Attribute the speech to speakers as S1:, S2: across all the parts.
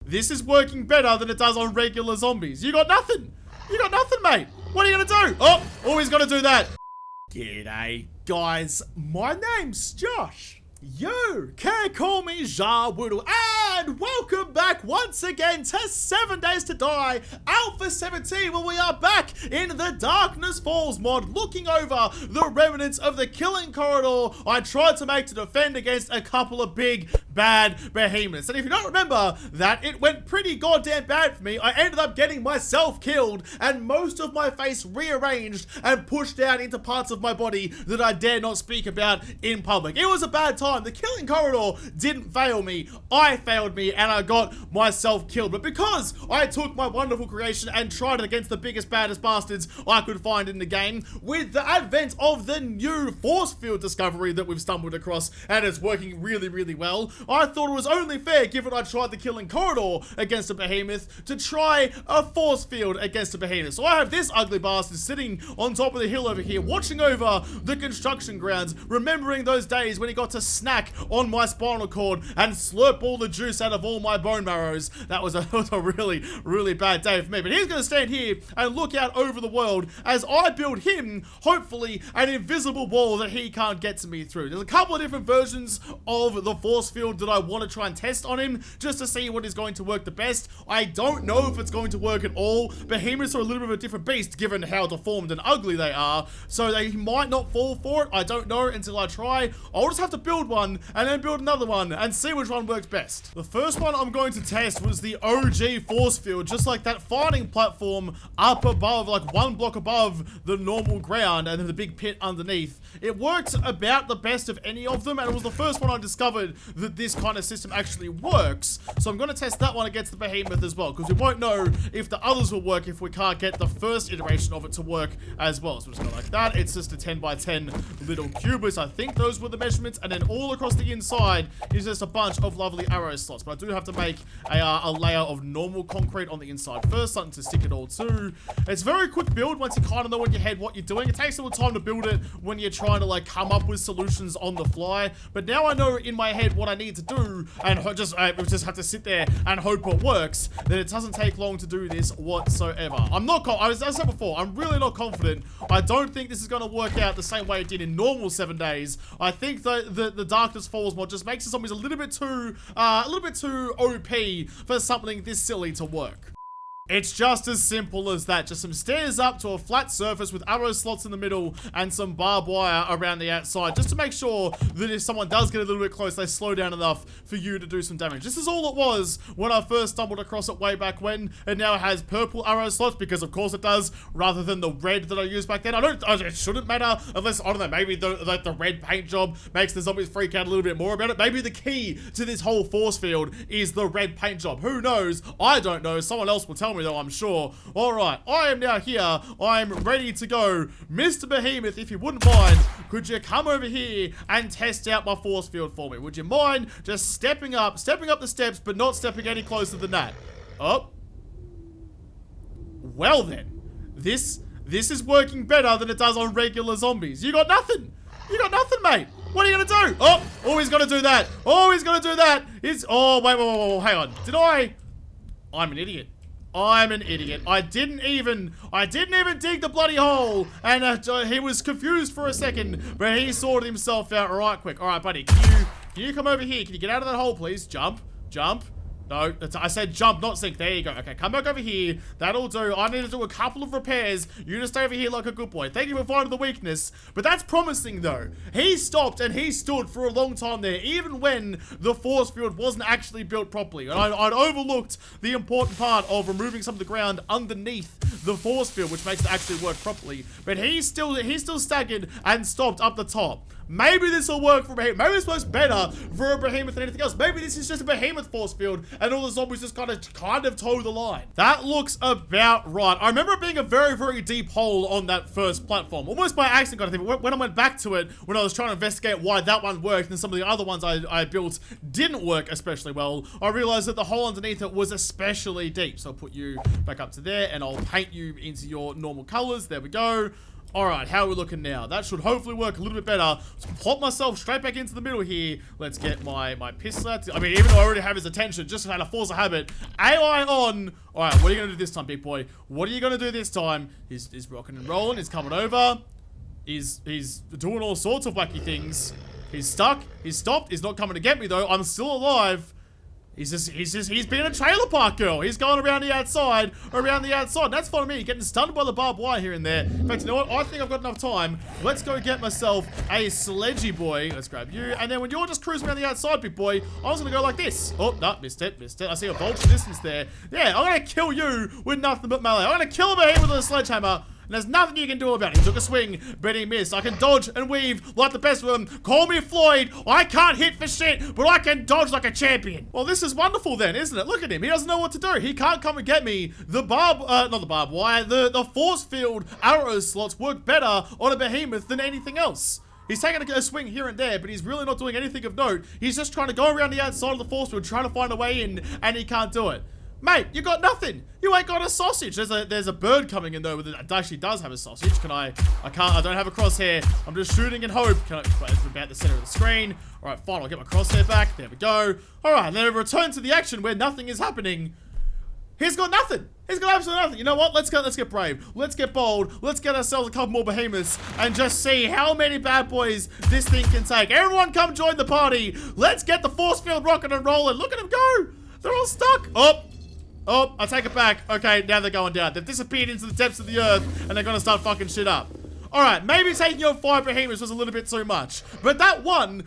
S1: this is working better than it does on regular zombies. You got nothing. You got nothing, mate. What are you gonna do? Oh, always gotta do that. G'day, guys. My name's Josh. You can call me Ja Woodle, and welcome back once again to 7 Days to Die Alpha 17, where we are back in the Darkness Falls mod, looking over the remnants of the killing corridor I tried to make to defend against a couple of big bad behemoths. And if you don't remember that, it went pretty goddamn bad for me. I ended up getting myself killed and most of my face rearranged and pushed down into parts of my body that I dare not speak about in public. It was a bad time. The killing corridor didn't fail me. I failed me and I got myself killed. But because I took my wonderful creation and tried it against the biggest, baddest bastards I could find in the game, with the advent of the new force field discovery that we've stumbled across, and it's working really, really well, I thought it was only fair, given I tried the killing corridor against a behemoth, to try a force field against a behemoth. So I have this ugly bastard sitting on top of the hill over here, watching over the construction grounds, remembering those days when he got to snack on my spinal cord and slurp all the juice out of all my bone marrows. That was a really, really bad day for me. But he's going to stand here and look out over the world as I build him, hopefully, an invisible wall that he can't get to me through. There's a couple of different versions of the force field that I want to try and test on him, just to see what is going to work the best. I don't know if it's going to work at all. Behemoths are a little bit of a different beast, given how deformed and ugly they are, so they might not fall for it. I don't know until I try. I'll just have to build one and then build another one and see which one works best. The first one I'm going to test was the OG force field, just like that fighting platform up above, like one block above the normal ground, and then the big pit underneath. It worked about the best of any of them, and it was the first one I discovered that this kind of system actually works. So I'm going to test that one against the behemoth as well, because we won't know if the others will work if we can't get the first iteration of it to work as well. So we're just going like that. It's just a 10 by 10 little cubes. I think those were the measurements, and then all across the inside is just a bunch of lovely arrow slots. But I do have to make a layer of normal concrete on the inside first, something to stick it all to. It's a very quick build once you kind of know in your head what you're doing. It takes a little time to build it when you're trying to like come up with solutions on the fly, but now I know in my head what I need to do, and I just have to sit there and hope it works. Then it doesn't take long to do this whatsoever. I'm not, as I said before, I'm really not confident. I don't think this is going to work out the same way it did in normal 7 days. I think the Darkness Falls mod just makes the zombies a little bit too OP for something this silly to work. It's just as simple as that. Just some stairs up to a flat surface with arrow slots in the middle and some barbed wire around the outside, just to make sure that if someone does get a little bit close, they slow down enough for you to do some damage. This is all it was when I first stumbled across it way back when, and now it has purple arrow slots, because of course it does, rather than the red that I used back then. It shouldn't matter, unless, I don't know, maybe the red paint job makes the zombies freak out a little bit more about it. Maybe the key to this whole force field is the red paint job. Who knows? I don't know. Someone else will tell me though, I'm sure. Alright, I am now here. I'm ready to go. Mr. Behemoth, if you wouldn't mind, could you come over here and test out my force field for me? Would you mind just stepping up the steps, but not stepping any closer than that? Oh. Well then, this is working better than it does on regular zombies. You got nothing. You got nothing, mate. What are you gonna do? Oh, he's gonna do that. Oh, he's gonna do that. Oh, wait, hang on. I'm an idiot. I'm an idiot. I didn't even dig the bloody hole, and he was confused for a second, but he sorted himself out right quick. All right, buddy, can you come over here? Can you get out of that hole, please? Jump. No, I said jump, not sink. There you go. Okay, come back over here. That'll do. I need to do a couple of repairs. You just stay over here like a good boy. Thank you for finding the weakness. But that's promising, though. He stopped and he stood for a long time there, even when the force field wasn't actually built properly. And I'd overlooked the important part of removing some of the ground underneath the force field, which makes it actually work properly. But he still staggered and stopped up the top. Maybe this will work for Behemoth. Maybe this works better for a Behemoth than anything else. Maybe this is just a Behemoth force field and all the zombies just kind of toe the line. That looks about right. I remember it being a very, very deep hole on that first platform. Almost by accident kind of thing. When I went back to it, when I was trying to investigate why that one worked and some of the other ones I built didn't work especially well, I realized that the hole underneath it was especially deep. So I'll put you back up to there and I'll paint you into your normal colors. There we go. Alright, how are we looking now? That should hopefully work a little bit better. So plop myself straight back into the middle here. Let's get my pistol out. I mean, even though I already have his attention, just out of force of habit. AI on. Alright, what are you going to do this time, big boy? What are you going to do this time? He's rocking and rolling. He's coming over. He's doing all sorts of wacky things. He's stuck. He's stopped. He's not coming to get me, though. I'm still alive. He's being a trailer park girl. He's going around the outside. That's fine with me. Getting stunned by the barbed wire here and there. In fact, you know what? I think I've got enough time. Let's go get myself a sledgy boy. Let's grab you. And then when you're just cruising around the outside, big boy, I was going to go like this. Oh, no, missed it. I see a vulture distance there. Yeah, I'm going to kill you with nothing but melee. I'm going to kill him here with a sledgehammer. And there's nothing you can do about it. He took a swing, but he missed. I can dodge and weave like the best of them. Call me Floyd. I can't hit for shit, but I can dodge like a champion. Well, this is wonderful then, isn't it? Look at him. He doesn't know what to do. He can't come and get me. The not the barbed wire. The force field arrow slots work better on a behemoth than anything else. He's taking a swing here and there, but he's really not doing anything of note. He's just trying to go around the outside of the force field, trying to find a way in, and he can't do it. Mate, you got nothing. You ain't got a sausage. There's a bird coming in though. It actually does have a sausage. I don't have a crosshair. I'm just shooting in hope. It's about the center of the screen. All right, fine. I'll get my crosshair back. There we go. All right, then return to the action where nothing is happening. He's got nothing. He's got absolutely nothing. You know what? Let's get brave. Let's get bold. Let's get ourselves a couple more behemoths and just see how many bad boys this thing can take. Everyone come join the party. Let's get the force field rocking and rolling. Look at them go. They're all stuck. Oh, I take it back. Okay, now they're going down. They've disappeared into the depths of the earth, and they're gonna start fucking shit up. Alright, maybe taking on 5 behemoths was a little bit too much. But that one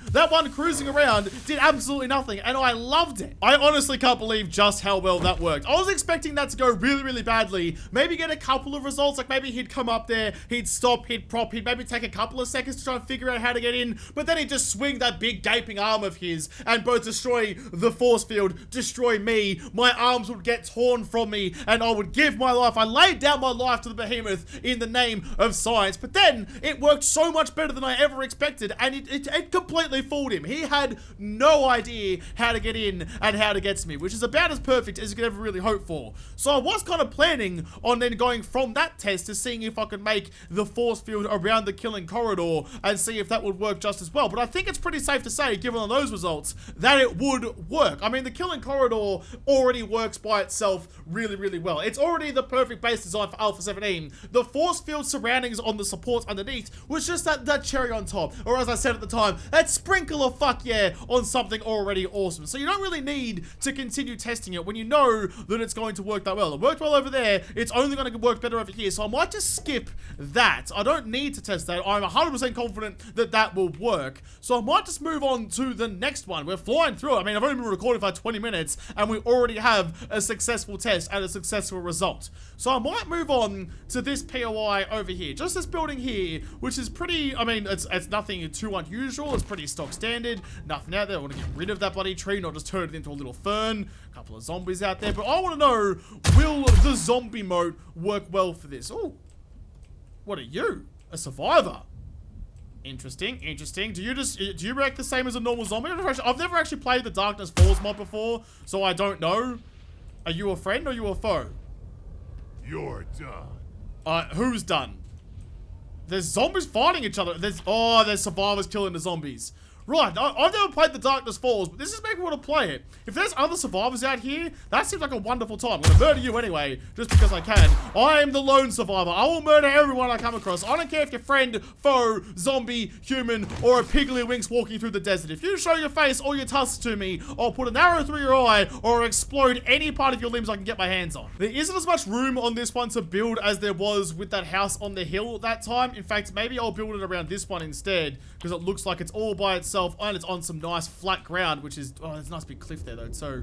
S1: cruising around did absolutely nothing, and I loved it. I honestly can't believe just how well that worked. I was expecting that to go really, really badly. Maybe get a couple of results, like maybe he'd come up there, he'd stop, he'd prop, he'd maybe take a couple of seconds to try and figure out how to get in, but then he'd just swing that big gaping arm of his and both destroy the force field, destroy me, my arms would get torn from me, and I would give my life. I laid down my life to the behemoth in the name of science, but then it worked so much better than I ever expected, and it completely fooled him. He had no idea how to get in and how to get to me, which is about as perfect as you could ever really hope for. So I was kind of planning on then going from that test to seeing if I could make the force field around the killing corridor and see if that would work just as well. But I think it's pretty safe to say, given on those results, that it would work. I mean, the killing corridor already works by itself really, really well. It's already the perfect base design for Alpha 17. The force field surroundings on the supports underneath was just that cherry on top, or as I said at the time, that sprinkle of fuck yeah on something already awesome. So you don't really need to continue testing it when you know that it's going to work that well. It worked well over there, it's only going to work better over here, so I might just skip that. I don't need to test that. I'm 100% confident that that will work, so I might just move on to the next one. We're flying through it. I mean, I've only been recording for 20 minutes and we already have a successful test and a successful result. So I might move on to this POI over here, just this building here, which is pretty, I mean, it's nothing too unusual. It's pretty stock standard. Nothing out there. I want to get rid of that bloody tree, not just turn it into a little fern. A couple of zombies out there. But I want to know, will the zombie moat work well for this? Oh, what are you? A survivor. Interesting. Do you react the same as a normal zombie? I've never actually played the Darkness Falls mod before, so I don't know. Are you a friend or are you a foe?
S2: You're done.
S1: Who's done? There's zombies fighting each other. There's survivors killing the zombies. Right, I've never played the Darkness Falls, but this is making me want to play it. If there's other survivors out here, that seems like a wonderful time. I'm going to murder you anyway, just because I can. I am the lone survivor. I will murder everyone I come across. I don't care if you're friend, foe, zombie, human, or a piggly-winks walking through the desert. If you show your face or your tusks to me, I'll put an arrow through your eye or explode any part of your limbs I can get my hands on. There isn't as much room on this one to build as there was with that house on the hill that time. In fact, maybe I'll build it around this one instead, because it looks like it's all by itself and it's on some nice flat ground, which is, oh, there's a nice big cliff there though. So,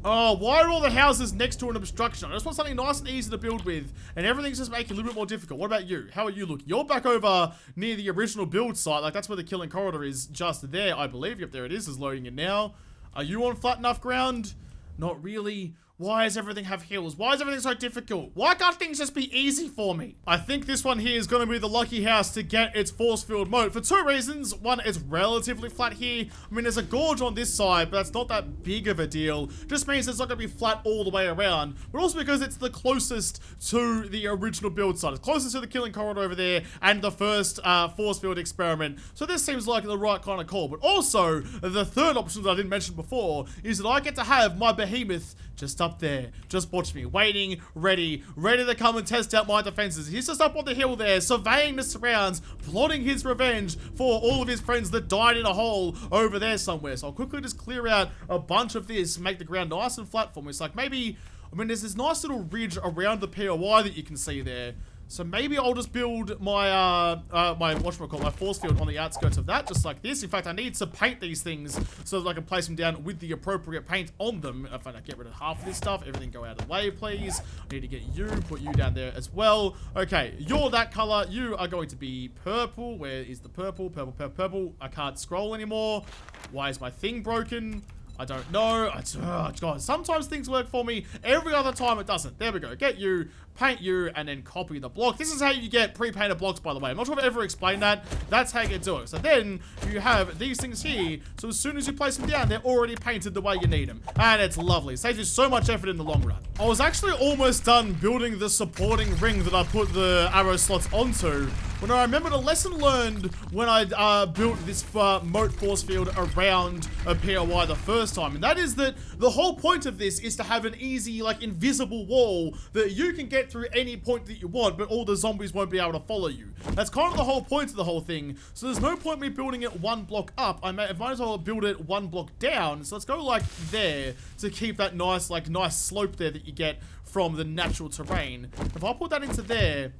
S1: oh, why are all the houses next to an obstruction? I just want something nice and easy to build with, and everything's just making it a little bit more difficult. What about you? How are you looking? You're back over near the original build site, like that's where the killing corridor is, just there, I believe. Yep, there it is loading in now. Are you on flat enough ground? Not really. Why does everything have heals? Why is everything so difficult? Why can't things just be easy for me? I think this one here is going to be the lucky house to get its force field moat for 2 reasons. One, it's relatively flat here. I mean, there's a gorge on this side, but that's not that big of a deal. Just means it's not going to be flat all the way around, but also because it's the closest to the original build site. It's closest to the killing corridor over there and the first force field experiment. So this seems like the right kind of call. But also, the third option that I didn't mention before is that I get to have my behemoth just up there. Just watch me. Waiting, ready to come and test out my defenses. He's just up on the hill there, surveying the surrounds, plotting his revenge for all of his friends that died in a hole over there somewhere. So I'll quickly just clear out a bunch of this, make the ground nice and flat for me. It's like maybe, I mean, there's this nice little ridge around the POI that you can see there. So maybe I'll just build my, my force field on the outskirts of that, just like this. In fact, I need to paint these things so that I can place them down with the appropriate paint on them. In fact, I get rid of half of this stuff. Everything go out of the way, please. I need to get you, put you down there as well. Okay, you're that color. You are going to be purple. Where is the purple? Purple, purple, purple. I can't scroll anymore. Why is my thing broken? I don't know. Oh, God. Sometimes things work for me. Every other time it doesn't. There we go. Get you, paint you, and then copy the block. This is how you get pre-painted blocks, by the way. I'm not sure if I've ever explained that. That's how you do it. So then you have these things here. So as soon as you place them down, they're already painted the way you need them. And it's lovely. It saves you so much effort in the long run. I was actually almost done building the supporting ring that I put the arrow slots onto when I remembered a lesson learned when I built this moat force field around a POI the first time. And that is that the whole point of this is to have an easy, like, invisible wall that you can get through any point that you want, but all the zombies won't be able to follow you. That's kind of the whole point of the whole thing. So there's no point me building it 1 block up. I might as well build it 1 block down. So let's go like there to keep that nice, like, nice slope there that you get from the natural terrain. If I put that into there,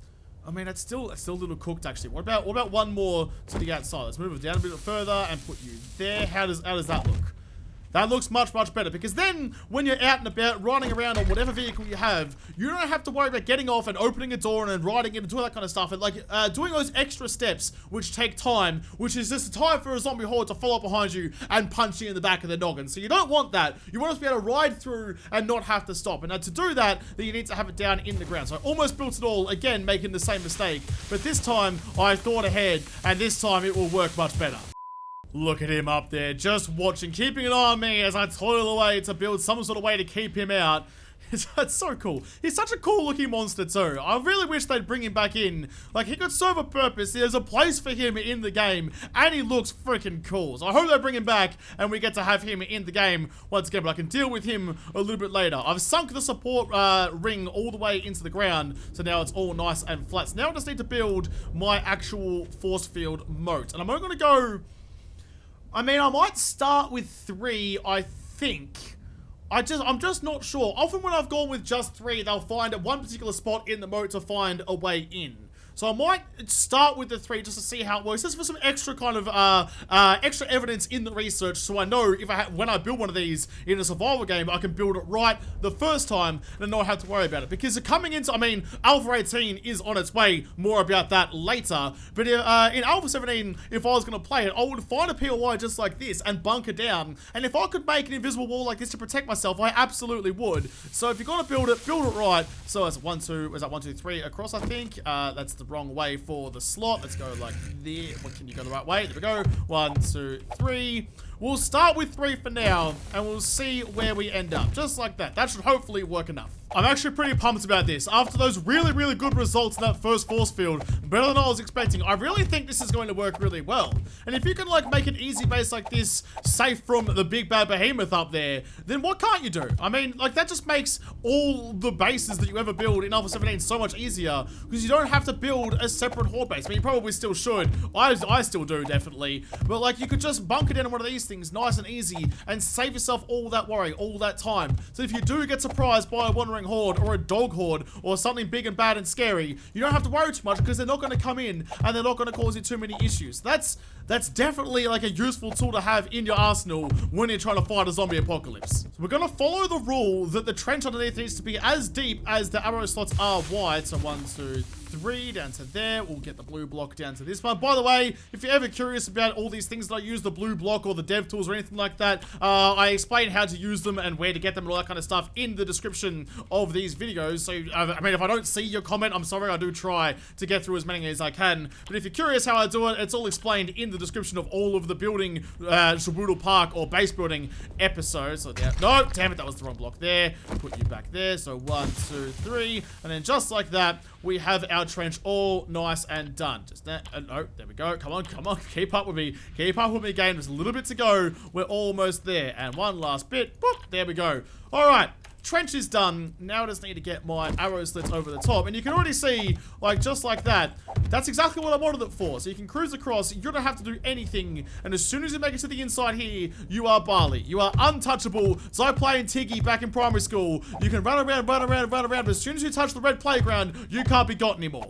S1: I mean, it's still a little cooked, actually. What about 1 more to the outside? Let's move it down a bit further and put you there. How does that look? That looks much, much better, because then when you're out and about, riding around on whatever vehicle you have, you don't have to worry about getting off and opening a door and then riding in and doing that kind of stuff. And, like, doing those extra steps, which take time, which is just time for a zombie horde to follow up behind you and punch you in the back of the noggin. So you don't want that. You want us to be able to ride through and not have to stop. And to do that, then you need to have it down in the ground. So I almost built it all, again, making the same mistake. But this time, I thought ahead, and this time it will work much better. Look at him up there, just watching, keeping an eye on me as I toil away to build some sort of way to keep him out. It's so cool. He's such a cool looking monster too. I really wish they'd bring him back in. Like, he could serve a purpose. There's a place for him in the game, and he looks freaking cool. So I hope they bring him back, and we get to have him in the game once again, but I can deal with him a little bit later. I've sunk the support ring all the way into the ground, so now it's all nice and flat. So now I just need to build my actual force field moat. And I'm only going to go... I mean, I might start with 3, I think. I'm just not sure. Often when I've gone with just 3, they'll find at one particular spot in the moat to find a way in. So I might start with the 3 just to see how it works, just for some extra kind of, extra evidence in the research, so I know if when I build one of these in a survival game, I can build it right the first time and not have to worry about it. Because coming into, I mean, Alpha 18 is on its way, more about that later, but in Alpha 17, if I was going to play it, I would find a POI just like this and bunker down, and if I could make an invisible wall like this to protect myself, I absolutely would. So if you're going to build it right. So it's 1, 2, is that 1, 2, 3 across, I think. That's the wrong way for the slot. Let's go like there. What, can you go the right way? There we go. 1, 2, 3. We'll start with 3 for now, and we'll see where we end up. Just like that. That should hopefully work enough. I'm actually pretty pumped about this. After those really, really good results in that first force field, better than I was expecting, I really think this is going to work really well. And if you can, like, make an easy base like this, safe from the big bad behemoth up there, then what can't you do? I mean, like, that just makes all the bases that you ever build in Alpha 17 so much easier, because you don't have to build a separate horde base. I mean, you probably still should. I still do, definitely. But, like, you could just bunker down on one of these things nice and easy and save yourself all that worry, all that time. So if you do get surprised by a wandering horde or a dog horde or something big and bad and scary, you don't have to worry too much, because they're not going to come in and they're not going to cause you too many issues. That's that's definitely like a useful tool to have in your arsenal when you're trying to fight a zombie apocalypse. So we're gonna follow the rule that the trench underneath needs to be as deep as the arrow slots are wide. So 1, 2, 3 down to there. We'll get the blue block down to this one. By the way, if you're ever curious about all these things that I use, the blue block or the dev tools or anything like that, I explain how to use them and where to get them and all that kind of stuff in the description of these videos. So, I mean, if I don't see your comment, I'm sorry, I do try to get through as many as I can. But if you're curious how I do it, it's all explained in the description of all of the building, Shaboodle Park or base building episodes. So, no, damn it, that was the wrong block there. Put you back there. So 1, 2, 3. And then just like that, we have our trench all nice and done. Just that. No, there we go. Come on, come on. Keep up with me. Keep up with me, game. There's a little bit to go. We're almost there. And one last bit. Boop, there we go. All right. Trench is done. Now I just need to get my arrow slits over the top. And you can already see, like, just like that, that's exactly what I wanted it for. So you can cruise across. You don't have to do anything. And as soon as you make it to the inside here, you are Barley. You are untouchable. It's like playing Tiggy back in primary school. You can run around, run around, run around. But as soon as you touch the red playground, you can't be got anymore.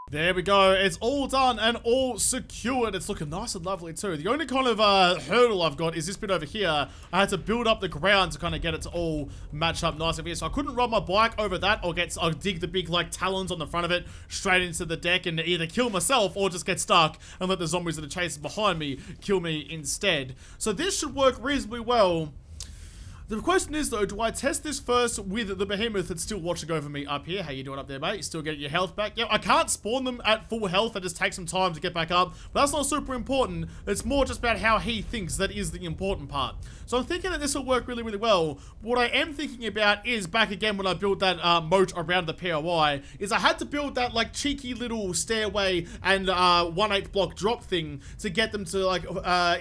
S1: There we go. It's all done and all secured. It's looking nice and lovely too. The only kind of hurdle I've got is this bit over here. I had to build up the ground to kind of get it to all match up nice over here. So I couldn't ride my bike over that or dig the big like talons on the front of it straight into the deck and either kill myself or just get stuck and let the zombies that are chasing behind me kill me instead. So this should work reasonably well. The question is though, do I test this first with the behemoth that's still watching over me up here? How you doing up there, mate? You still getting your health back? Yep, I can't spawn them at full health. It just takes some time to get back up. But that's not super important. It's more just about how he thinks that is the important part. So I'm thinking that this will work really, really well. What I am thinking about is, back again when I built that moat around the POI, is I had to build that like cheeky little stairway and 1/8 block drop thing to get them to like,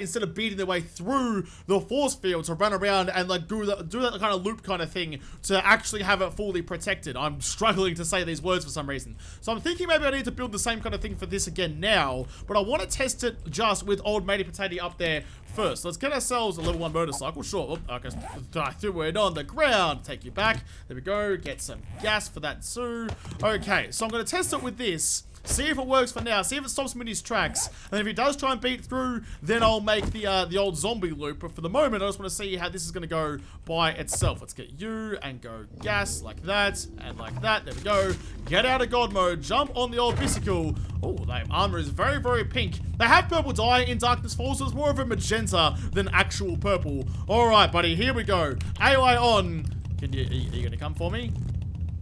S1: instead of beating their way through the force field, to run around and like do that kind of loop kind of thing to actually have it fully protected. I'm struggling to say these words for some reason. So I'm thinking maybe I need to build the same kind of thing for this again now, but I want to test it just with old matey potato up there first. Let's get ourselves a level 1 motorcycle. Sure. Oh, okay. I threw it on the ground. Take you back. There we go. Get some gas for that too. Okay, so I'm going to test it with this. See if it works for now. See if it stops him in his tracks. And if he does try and beat through, then I'll make the old zombie loop. But for the moment, I just want to see how this is going to go by itself. Let's get you and go gas like that and like that. There we go. Get out of God mode. Jump on the old bicycle. Oh, their armor is very, very pink. They have purple dye in Darkness Falls, so it's more of a magenta than actual purple. All right, buddy. Here we go. AI on. Are you going to come for me?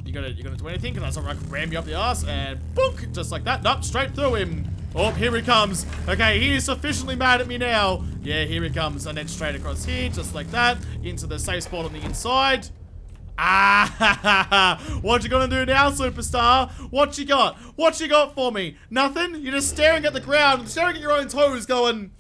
S1: You gonna do anything? Because I can ram you up the ass and book, just like that. Nope, straight through him. Oh, here he comes. Okay, he is sufficiently mad at me now. Yeah, here he comes. And then straight across here, just like that, into the safe spot on the inside. Ah, what you gonna do now, superstar? What you got? What you got for me? Nothing? You're just staring at the ground, staring at your own toes, going,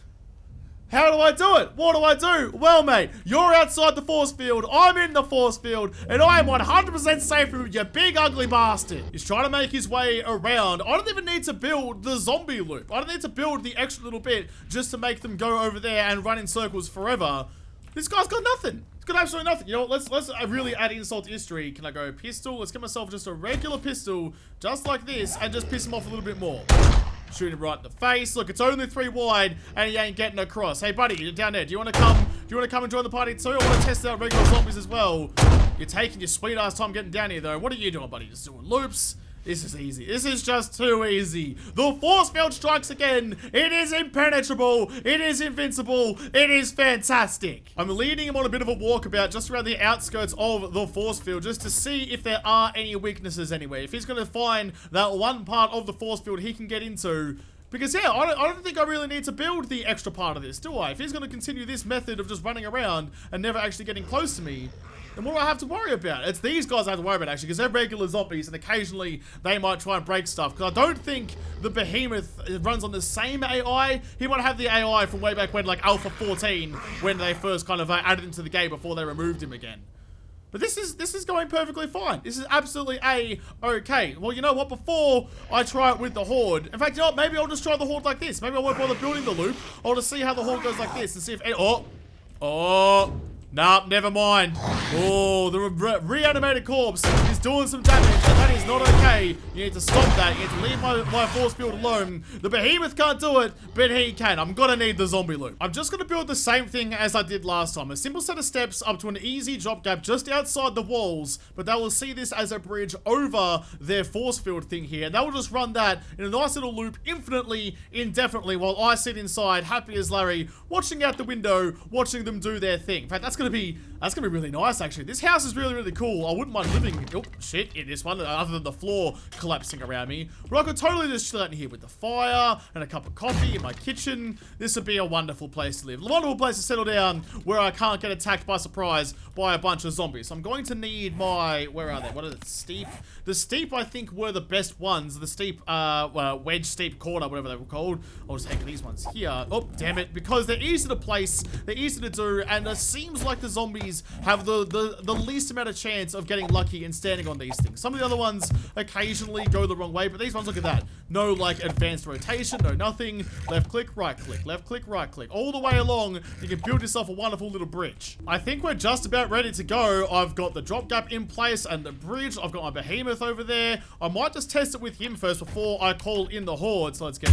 S1: how do I do it? What do I do? Well, mate, you're outside the force field, I'm in the force field, and I am 100% safe from you, big ugly bastard. He's trying to make his way around. I don't even need to build the zombie loop. I don't need to build the extra little bit just to make them go over there and run in circles forever. This guy's got nothing. He's got absolutely nothing. You know what, let's really add insult to history. Can I go pistol? Let's get myself just a regular pistol, just like this, and just piss him off a little bit more. Shoot him right in the face. Look, it's only 3 wide, and he ain't getting across. Hey, buddy, you're down there. Do you want to come? Do you want to come and join the party too? I want to test out regular zombies as well. You're taking your sweet ass time getting down here, though. What are you doing, buddy? Just doing loops. This is easy. This is just too easy. The force field strikes again. It is impenetrable. It is invincible. It is fantastic. I'm leading him on a bit of a walkabout just around the outskirts of the force field just to see if there are any weaknesses anywhere. If he's going to find that one part of the force field he can get into. Because, yeah, I don't think I really need to build the extra part of this, do I? If he's going to continue this method of just running around and never actually getting close to me, then what do I have to worry about? It's these guys I have to worry about, actually, because they're regular zombies, and occasionally they might try and break stuff. Because I don't think the behemoth runs on the same AI. He might have the AI from way back when, like Alpha 14, when they first kind of added him to the game before they removed him again. But this is going perfectly fine. This is absolutely A-okay. Well, you know what? Before I try it with the Horde, in fact, you know what? Maybe I'll just try the Horde like this. Maybe I won't bother building the loop. I'll just see how the Horde goes like this and see if... Nah, never mind. Oh, the reanimated corpse is doing some damage, and that is not okay. You need to stop that. You need to leave my force field alone. The behemoth can't do it, but he can. I'm gonna need the zombie loop. I'm just gonna build the same thing as I did last time. A simple set of steps up to an easy drop gap just outside the walls, but they will see this as a bridge over their force field thing here, and they will just run that in a nice little loop infinitely, indefinitely, while I sit inside, happy as Larry, watching out the window, watching them do their thing. In fact, that's gonna be really nice, actually. This house is really, really cool. I wouldn't mind living, oh, shit, in this one, other than the floor collapsing around me. But I could totally just chill out in here with the fire and a cup of coffee in my kitchen. This would be a wonderful place to live. A wonderful place to settle down where I can't get attacked by surprise by a bunch of zombies. So I'm going to need my, where are they? What are the steep? The steep, I think, were the best ones. The steep, wedge steep corner, whatever they were called. I'll just hang these ones here. Oh, damn it. Because they're easy to place, they're easy to do, and it seems like the zombies have the least amount of chance of getting lucky and standing on these things. Some of the other ones occasionally go the wrong way, but these ones, look at that. No, like, advanced rotation, no nothing. Left click, right click, left click, right click. All the way along, you can build yourself a wonderful little bridge. I think we're just about ready to go. I've got the drop gap in place and the bridge. I've got my behemoth over there. I might just test it with him first before I call in the horde. So let's get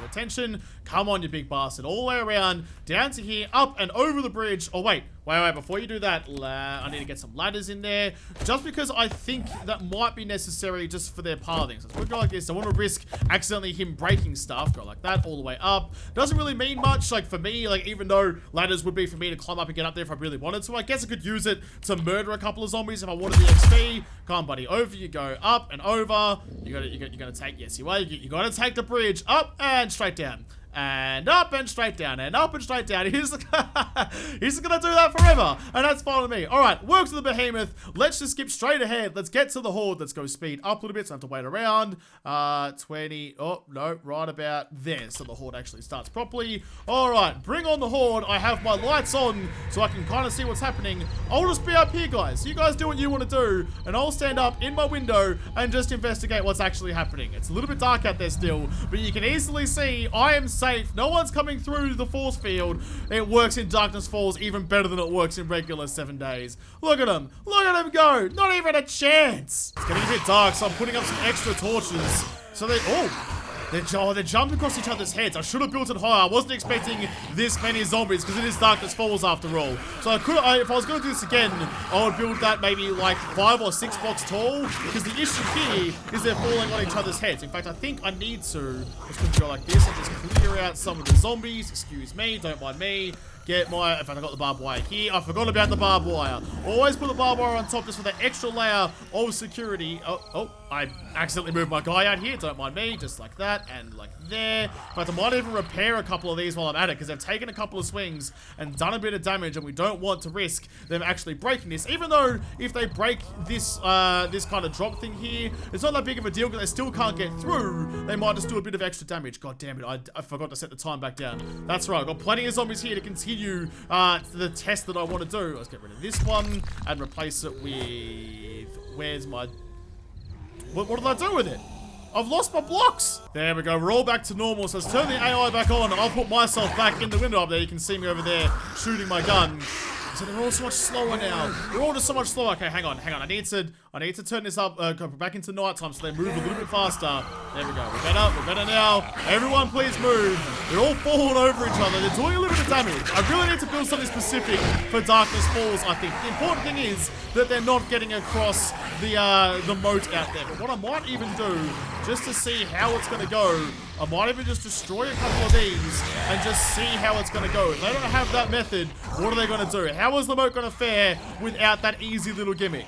S1: attention. Come on, you big bastard. All the way around, down to here, up and over the bridge. Oh, wait, before you do that, I need to get some ladders in there, just because I think that might be necessary just for their pathing. So let's go like this. I want to risk accidentally him breaking stuff. Go like that, all the way up. Doesn't really mean much, like, for me, like, even though ladders would be for me to climb up and get up there if I really wanted to. I guess I could use it to murder a couple of zombies if I wanted the XP. Come on, buddy, over you go, up and over. You're gonna take, yes, you are. You gotta take the bridge up and straight down. And up and straight down, and up and straight down. He's gonna do that forever, and that's fine with me. Alright, work to the behemoth. Let's just skip straight ahead. Let's get to the horde. Let's go speed up a little bit, so I have to wait around. 20, oh, no, right about there, so the horde actually starts properly. Alright, bring on the horde. I have my lights on, so I can kind of see what's happening. I'll just be up here, guys. You guys do what you want to do, and I'll stand up in my window and just investigate what's actually happening. It's a little bit dark out there still, but you can easily see I am safe. No one's coming through the force field. It works in Darkness Falls even better than it works in regular 7 days. Look at him. Look at him go. Not even a chance. It's getting a bit dark, so I'm putting up some extra torches. So they're jumping across each other's heads. I should have built it higher. I wasn't expecting this many zombies because it is Darkness Falls after all. So if I was going to do this again, I would build that maybe like 5 or 6 blocks tall, because the issue here is they're falling on each other's heads. In fact, I think I need to just go like this and just clear out some of the zombies. Excuse me, don't mind me. Get my, in fact, I got the barbed wire here. I forgot about the barbed wire. Always put the barbed wire on top just for that extra layer of security. Oh, I accidentally moved my guy out here. Don't mind me. Just like that and like there. In fact, I might even repair a couple of these while I'm at it, because they've taken a couple of swings and done a bit of damage, and we don't want to risk them actually breaking this. Even though if they break this this kind of drop thing here, it's not that big of a deal because they still can't get through. They might just do a bit of extra damage. God damn it, I forgot to set the time back down. That's right, I've got plenty of zombies here to continue the test that I want to do. Let's get rid of this one and replace it with, where's my, what did I do with it? I've lost my blocks. There we go. We're all back to normal. So let's turn the AI back on. I'll put myself back in the window up there. You can see me over there shooting my gun. So they're all so much slower now. They're all just so much slower. Okay, hang on. I need to turn this up, go back into nighttime so they move a little bit faster. There we go. We're better now. Everyone please move. They're all falling over each other. They're doing a little bit of damage. I really need to build something specific for Darkness Falls, I think. The important thing is that they're not getting across the moat out there. But what I might even do, just to see how it's going to go, I might even just destroy a couple of these and just see how it's going to go. If they don't have that method, what are they going to do? How is the moat going to fare without that easy little gimmick?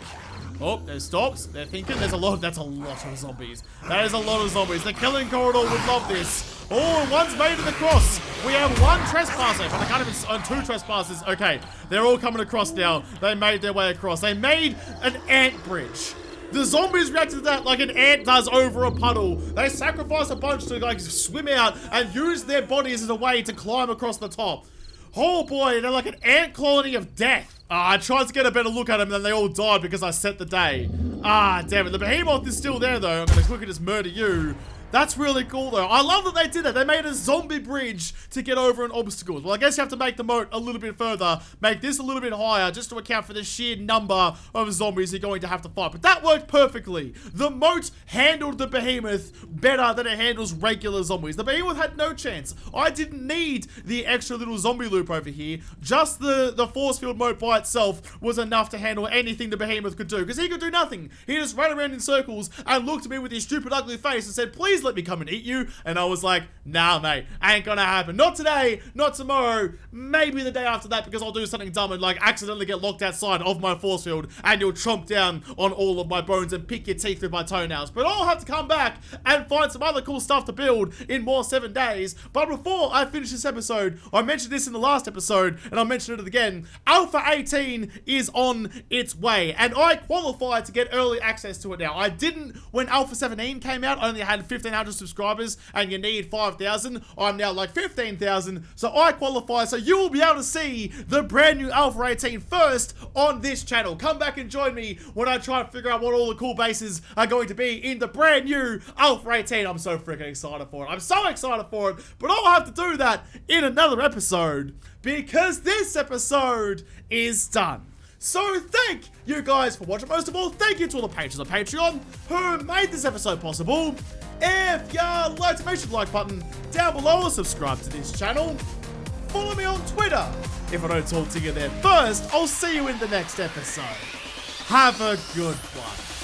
S1: Oh, they're stopped. They're thinking that's a lot of zombies. That is a lot of zombies. The killing corridor would love this. Oh, one's made it across. We have one trespasser. But I can't even, 2 trespassers. Okay, they're all coming across now. They made their way across. They made an ant bridge. The zombies reacted to that like an ant does over a puddle. They sacrifice a bunch to like swim out and use their bodies as a way to climb across the top. Oh boy, they're like an ant colony of death. I tried to get a better look at them and then they all died because I set the day. Damn it. The behemoth is still there though. I'm gonna quickly just murder you. That's really cool, though. I love that they did that. They made a zombie bridge to get over an obstacle. Well, I guess you have to make the moat a little bit further, make this a little bit higher, just to account for the sheer number of zombies you're going to have to fight. But that worked perfectly. The moat handled the behemoth better than it handles regular zombies. The behemoth had no chance. I didn't need the extra little zombie loop over here. Just the force field moat by itself was enough to handle anything the behemoth could do, because he could do nothing. He just ran around in circles and looked at me with his stupid ugly face and said, please let me come and eat you. And I was like, nah, mate, ain't gonna happen. Not today, not tomorrow, maybe the day after that, because I'll do something dumb and like accidentally get locked outside of my force field and you'll chomp down on all of my bones and pick your teeth with my toenails. But I'll have to come back and find some other cool stuff to build in more 7 days. But before I finish this episode, I mentioned this in the last episode and I'll mention it again. Alpha 18 is on its way and I qualified to get early access to it now. I didn't when Alpha 17 came out. I only had 1,500 subscribers and you need 5,000. I'm now like 15,000, so I qualify. So you will be able to see the brand new Alpha 18 first on this channel. Come back and join me when I try and figure out what all the cool bases are going to be in the brand new Alpha 18. I'm so freaking excited for it. I'm so excited for it, but I'll have to do that in another episode because this episode is done. So thank you guys for watching. Most of all, thank you to all the patrons on Patreon who made this episode possible. If you liked it, make sure the like button down below or subscribe to this channel. Follow me on Twitter. If I don't talk to you there first, I'll see you in the next episode. Have a good one.